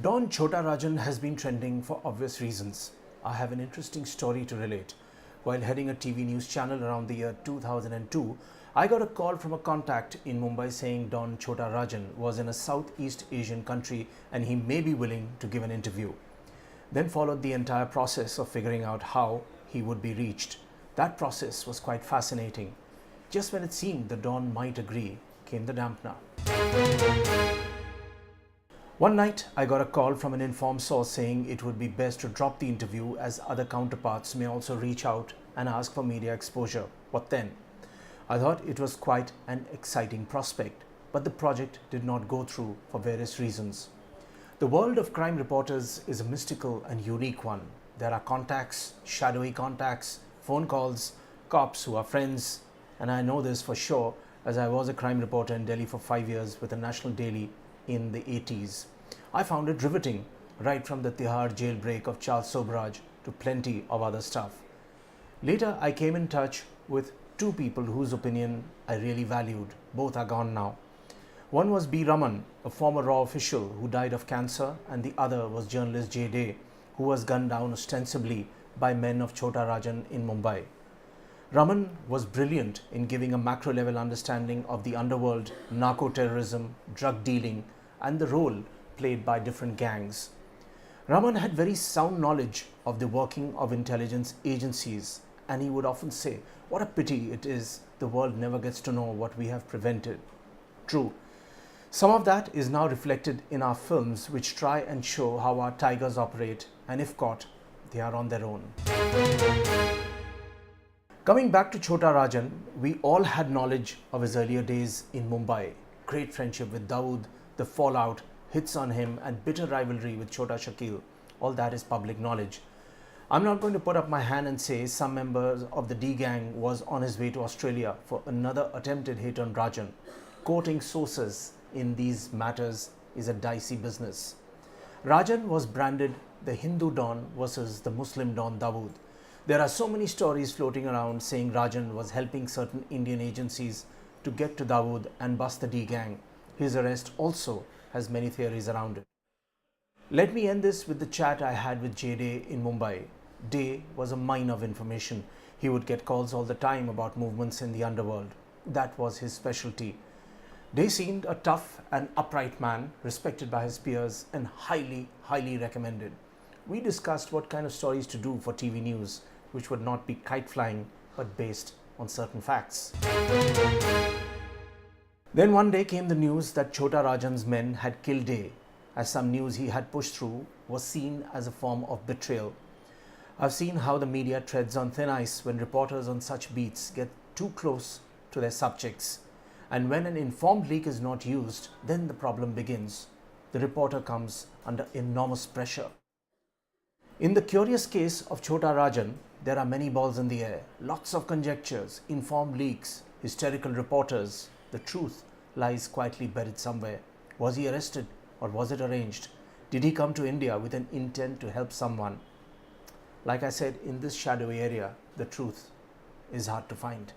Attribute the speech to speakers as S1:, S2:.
S1: Don Chhota Rajan has been trending for obvious reasons. I have an interesting story to relate. While heading a TV news channel around the year 2002, I got a call from a contact in Mumbai saying Don Chhota Rajan was in a Southeast Asian country and he may be willing to give an interview. Then followed the entire process of figuring out how he would be reached. That process was quite fascinating. Just when it seemed the Don might agree, came the dampener. One night, I got a call from an informed source saying it would be best to drop the interview as other counterparts may also reach out and ask for media exposure. What then? I thought it was quite an exciting prospect, but the project did not go through for various reasons. The world of crime reporters is a mystical and unique one. There are contacts, shadowy contacts, phone calls, cops who are friends, and I know this for sure as I was a crime reporter in Delhi for 5 years with a national daily in the 80s. I found it riveting, right from the Tihar jailbreak of Charles Sobraj to plenty of other stuff. Later, I came in touch with two people whose opinion I really valued. Both are gone now. One was B. Raman, a former RAW official who died of cancer, and the other was journalist J. Day, who was gunned down ostensibly by men of Chhota Rajan in Mumbai. Raman was brilliant in giving a macro-level understanding of the underworld, narco-terrorism, drug dealing, and the role played by different gangs. Raman had very sound knowledge of the working of intelligence agencies, and he would often say, "What a pity it is the world never gets to know what we have prevented." True. Some of that is now reflected in our films, which try and show how our tigers operate, and if caught, they are on their own. Coming back to Chhota Rajan, we all had knowledge of his earlier days in Mumbai. Great friendship with Dawood, the fallout, hits on him, and bitter rivalry with Chhota Shakil. All that is public knowledge. I'm not going to put up my hand and say some members of the D gang was on his way to Australia for another attempted hit on Rajan. Quoting sources in these matters is a dicey business. Rajan was branded the Hindu Don versus the Muslim Don Dawood. There are so many stories floating around saying Rajan was helping certain Indian agencies to get to Dawood and bust the D gang. His arrest also has many theories around it. Let me end this with the chat I had with J. Day in Mumbai. Day was a mine of information. He would get calls all the time about movements in the underworld. That was his specialty. Day seemed a tough and upright man, respected by his peers and highly recommended. We discussed what kind of stories to do for TV news, which would not be kite flying but based on certain facts. Then one day came the news that Chhota Rajan's men had killed Day, as some news he had pushed through was seen as a form of betrayal. I've seen how the media treads on thin ice when reporters on such beats get too close to their subjects. And when an informed leak is not used, then the problem begins. The reporter comes under enormous pressure. In the curious case of Chhota Rajan, there are many balls in the air, lots of conjectures, informed leaks, hysterical reporters. The truth lies quietly buried somewhere. Was he arrested or was it arranged? Did he come to India with an intent to help someone? Like I said, in this shadowy area, the truth is hard to find.